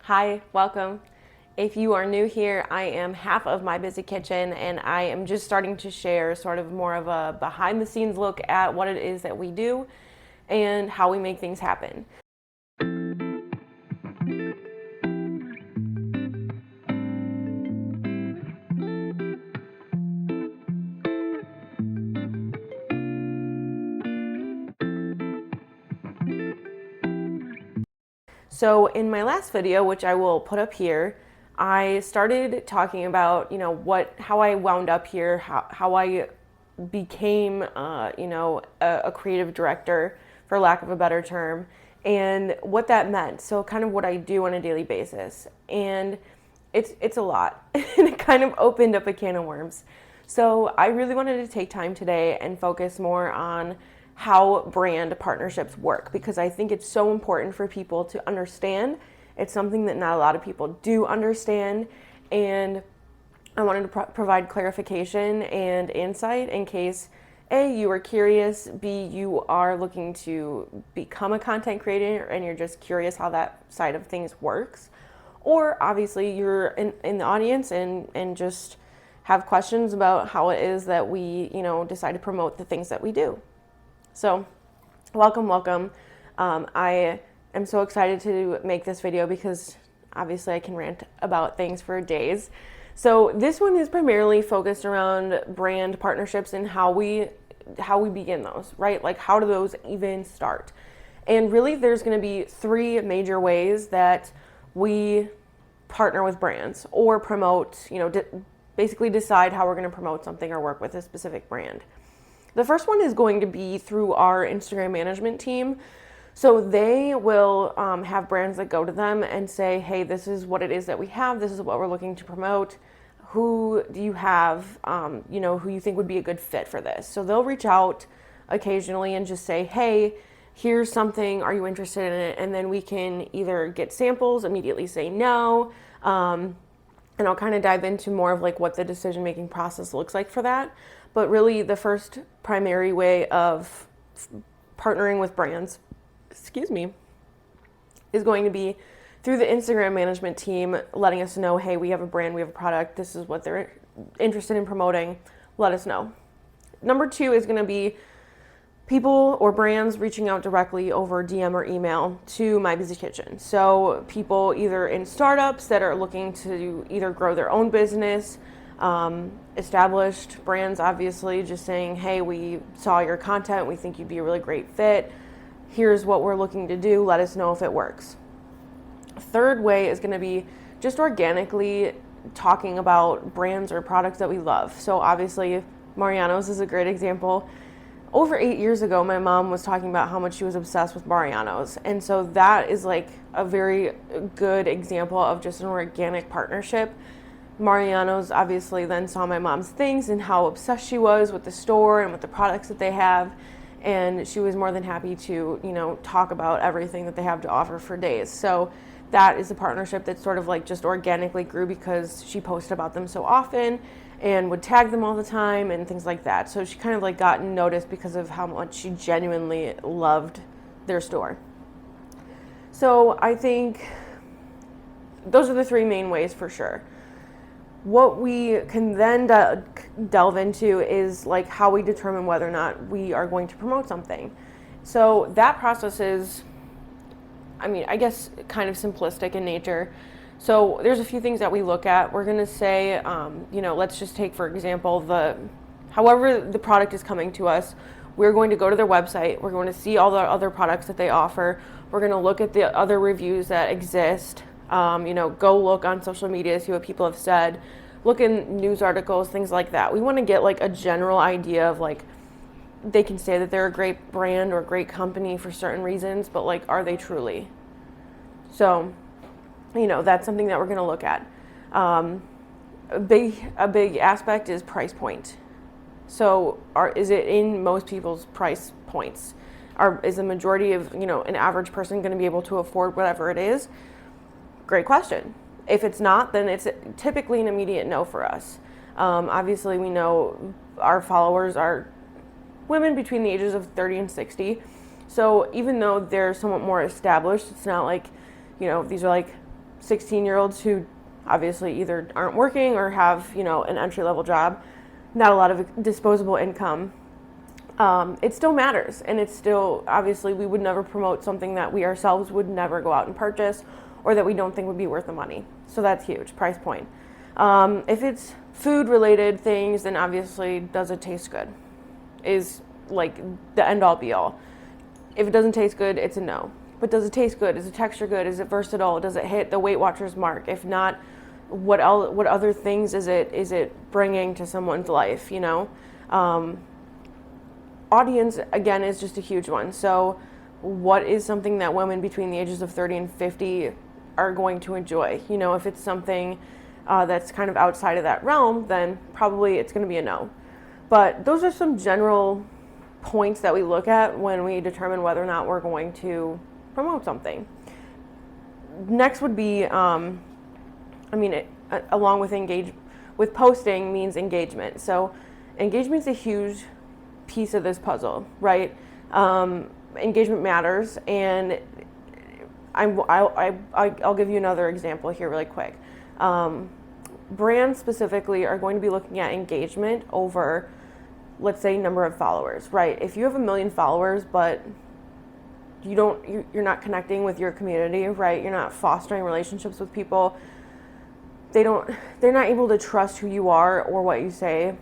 Hi, welcome. If you are new here, I am half of My Busy Kitchen, and I am just starting to share sort of more of a behind the scenes look at what it is that we do and how we make things happen. So in my last video, which I will put up here, I started talking about, how I wound up here, how I became, a creative director, for lack of a better term, and what that meant. So kind of what I do on a daily basis. And it's a lot. And it kind of opened up a can of worms. So I really wanted to take time today and focus more on how brand partnerships work, because I think it's so important for people to understand. It's something that not a lot of people do understand, and I wanted to provide clarification and insight in case A, you are curious, B, you are looking to become a content creator and you're just curious how that side of things works, or obviously you're in the audience and just have questions about how it is that we decide to promote the things that we do. So welcome. I am so excited to make this video because obviously I can rant about things for days. So this one is primarily focused around brand partnerships and how we begin those, right? Like, how do those even start? And really there's going to be three major ways that we partner with brands or promote, basically decide how we're going to promote something or work with a specific brand. The first one is going to be through our Instagram management team. So they will have brands that go to them and say, hey, this is what it is that we have. This is what we're looking to promote. Who do you have, who you think would be a good fit for this? So they'll reach out occasionally and just say, hey, here's something. Are you interested in it? And then we can either get samples, immediately say no. And I'll kind of dive into more of like what the decision-making process looks like for that. But really the first primary way of partnering with brands, is going to be through the Instagram management team letting us know, hey, we have a brand, we have a product, this is what they're interested in promoting, let us know. Number two is going to be people or brands reaching out directly over DM or email to My Busy Kitchen. So people either in startups that are looking to either grow their own business, established brands, obviously, just saying, hey, we saw your content, we think you'd be a really great fit. Here's what we're looking to do. Let us know if it works. Third way is going to be just organically talking about brands or products that we love. So obviously, Mariano's is a great example. Over 8 years ago, my mom was talking about how much she was obsessed with Mariano's. And so that is like a very good example of just an organic partnership. Mariano's obviously then saw my mom's things and how obsessed she was with the store and with the products that they have. And she was more than happy to, talk about everything that they have to offer for days. So that is a partnership that sort of like just organically grew because she posted about them so often and would tag them all the time and things like that. So she kind of like got noticed because of how much she genuinely loved their store. So I think those are the three main ways for sure. What we can then delve into is like how we determine whether or not we are going to promote something. So that process is, I guess kind of simplistic in nature. So there's a few things that we look at. We're going to say, let's just take, for example, however the product is coming to us, we're going to go to their website. We're going to see all the other products that they offer. We're going to look at the other reviews that exist. Go look on social media, see what people have said, look in news articles, things like that. We want to get like a general idea of like, they can say that they're a great brand or a great company for certain reasons, but like, are they truly? So, that's something that we're going to look at. A big aspect is price point. So is it in most people's price points? Is the majority of, an average person going to be able to afford whatever it is? Great question. If it's not, then it's typically an immediate no for us. Obviously, we know our followers are women between the ages of 30 and 60. So even though they're somewhat more established, it's not like, these are like 16-year-olds who obviously either aren't working or have, an entry-level job, not a lot of disposable income. It still matters, and it's still, obviously, we would never promote something that we ourselves would never go out and purchase or that we don't think would be worth the money. So that's huge, price point. If it's food-related things, then obviously, does it taste good? Is like the end-all be-all. If it doesn't taste good, it's a no. But does it taste good? Is the texture good? Is it versatile? Does it hit the Weight Watchers mark? If not, what other things is it bringing to someone's life, Audience, again, is just a huge one. So what is something that women between the ages of 30 and 50 are going to enjoy? If it's something that's kind of outside of that realm, then probably it's going to be a no. But those are some general points that we look at when we determine whether or not we're going to promote something. Next would be, along with posting means engagement. So engagement's a huge piece of this puzzle, right? Engagement matters, and I'll give you another example here really quick. Brands specifically are going to be looking at engagement over, let's say, number of followers, right? If you have 1 million followers, but you're not connecting with your community, right? You're not fostering relationships with people. They're not able to trust who you are or what you say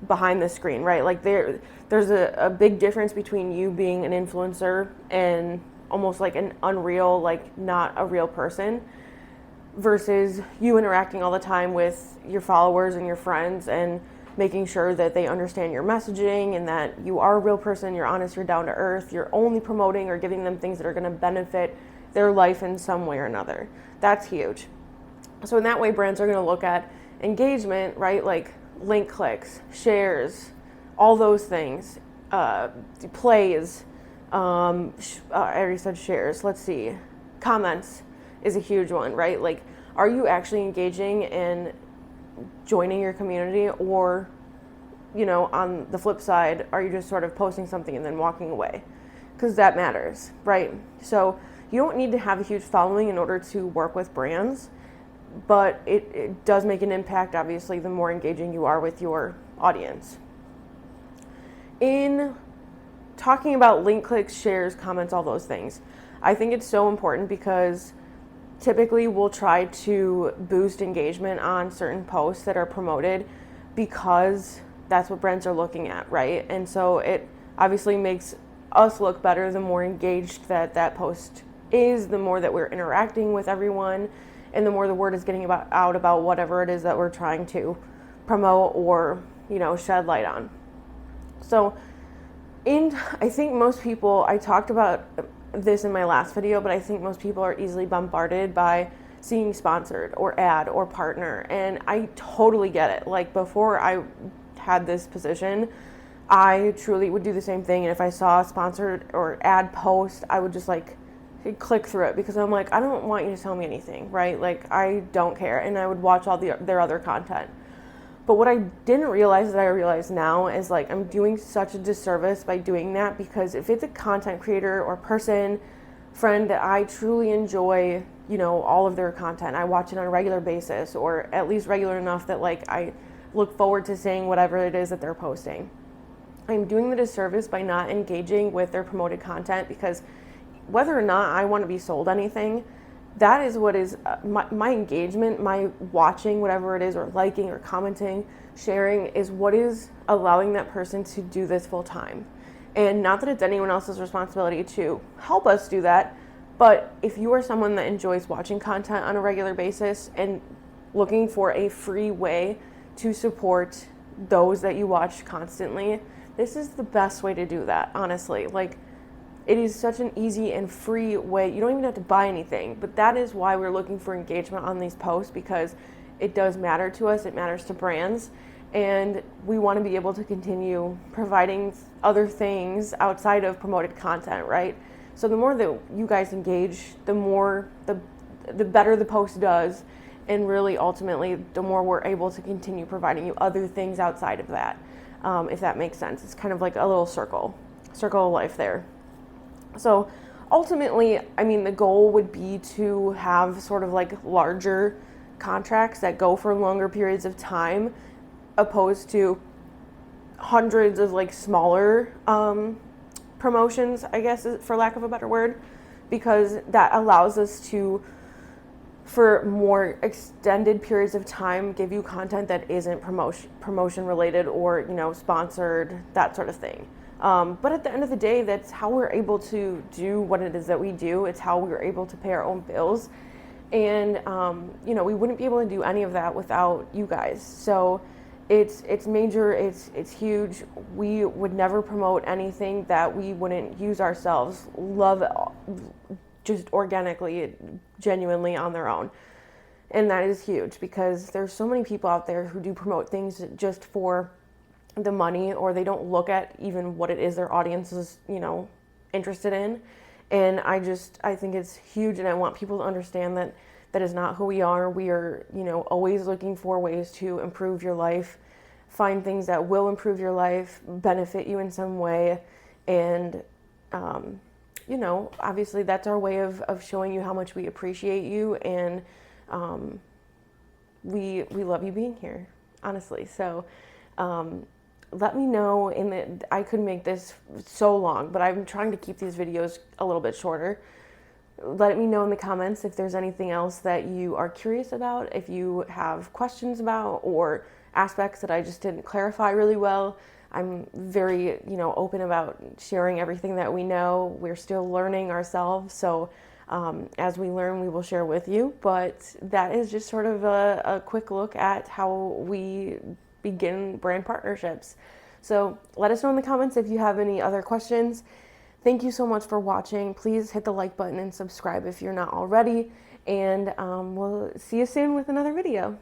behind the screen, right? Like there's a big difference between you being an influencer and almost like an unreal, like not a real person, versus you interacting all the time with your followers and your friends and making sure that they understand your messaging and that you are a real person, you're honest, you're down to earth, you're only promoting or giving them things that are going to benefit their life in some way or another. That's huge. So in that way, brands are going to look at engagement, right? Like link clicks, shares, all those things, plays, I already said shares, let's see, comments is a huge one, right? Like, are you actually engaging and joining your community, or, on the flip side, are you just sort of posting something and then walking away? Because that matters, right? So you don't need to have a huge following in order to work with brands, but it does make an impact, obviously, the more engaging you are with your audience. In talking about link clicks, shares, comments, all those things, I think it's so important because typically we'll try to boost engagement on certain posts that are promoted because that's what brands are looking at, right? And so it obviously makes us look better the more engaged that post is, the more that we're interacting with everyone, and the more the word is getting out about whatever it is that we're trying to promote or, shed light on. So I think most people, I talked about this in my last video, but I think most people are easily bombarded by seeing sponsored or ad or partner, and I totally get it. Like, before I had this position, I truly would do the same thing, and if I saw a sponsored or ad post, I would just click through it because I'm like, I don't want you to tell me anything, right? Like, I don't care, and I would watch all their other content. But what I didn't realize that I realize now is, like, I'm doing such a disservice by doing that, because if it's a content creator or person, friend that I truly enjoy, all of their content, I watch it on a regular basis, or at least regular enough that, like, I look forward to seeing whatever it is that they're posting. I'm doing the disservice by not engaging with their promoted content, because whether or not I want to be sold anything, that is what is my engagement, my watching whatever it is, or liking or commenting, sharing, is what is allowing that person to do this full time. And not that it's anyone else's responsibility to help us do that, but if you are someone that enjoys watching content on a regular basis and looking for a free way to support those that you watch constantly, this is the best way to do that, honestly. Like, it is such an easy and free way. You don't even have to buy anything, but that is why we're looking for engagement on these posts, because it does matter to us, it matters to brands, and we want to be able to continue providing other things outside of promoted content, right? So the more that you guys engage, the better the post does, and really ultimately the more we're able to continue providing you other things outside of that, if that makes sense. It's kind of like a little circle of life there. So ultimately, I mean, the goal would be to have sort of like larger contracts that go for longer periods of time, opposed to hundreds of like smaller promotions, I guess, for lack of a better word, because that allows us to, for more extended periods of time, give you content that isn't promotion related or, you know, sponsored, that sort of thing. But at the end of the day, that's how we're able to do what it is that we do. It's how we're able to pay our own bills. And, you know, we wouldn't be able to do any of that without you guys. So it's major, it's huge. We would never promote anything that we wouldn't use ourselves, love just organically, genuinely on their own. And that is huge, because there's so many people out there who do promote things just for the money, or they don't look at even what it is their audience is, you know, interested in. And I think it's huge, and I want people to understand that that is not who we are. We are, you know, always looking for ways to improve your life, find things that will improve your life, benefit you in some way. And, you know, obviously that's our way of showing you how much we appreciate you, and we love you being here, honestly. So let me know I could make this so long, but I'm trying to keep these videos a little bit shorter. Let me know in the comments if there's anything else that you are curious about, if you have questions about, or aspects that I just didn't clarify really well. I'm very, you know, open about sharing everything that we know. We're still learning ourselves, so as we learn, we will share with you. But that is just sort of a quick look at how we begin brand partnerships. So let us know in the comments if you have any other questions. Thank you so much for watching. Please hit the like button and subscribe if you're not already. And we'll see you soon with another video.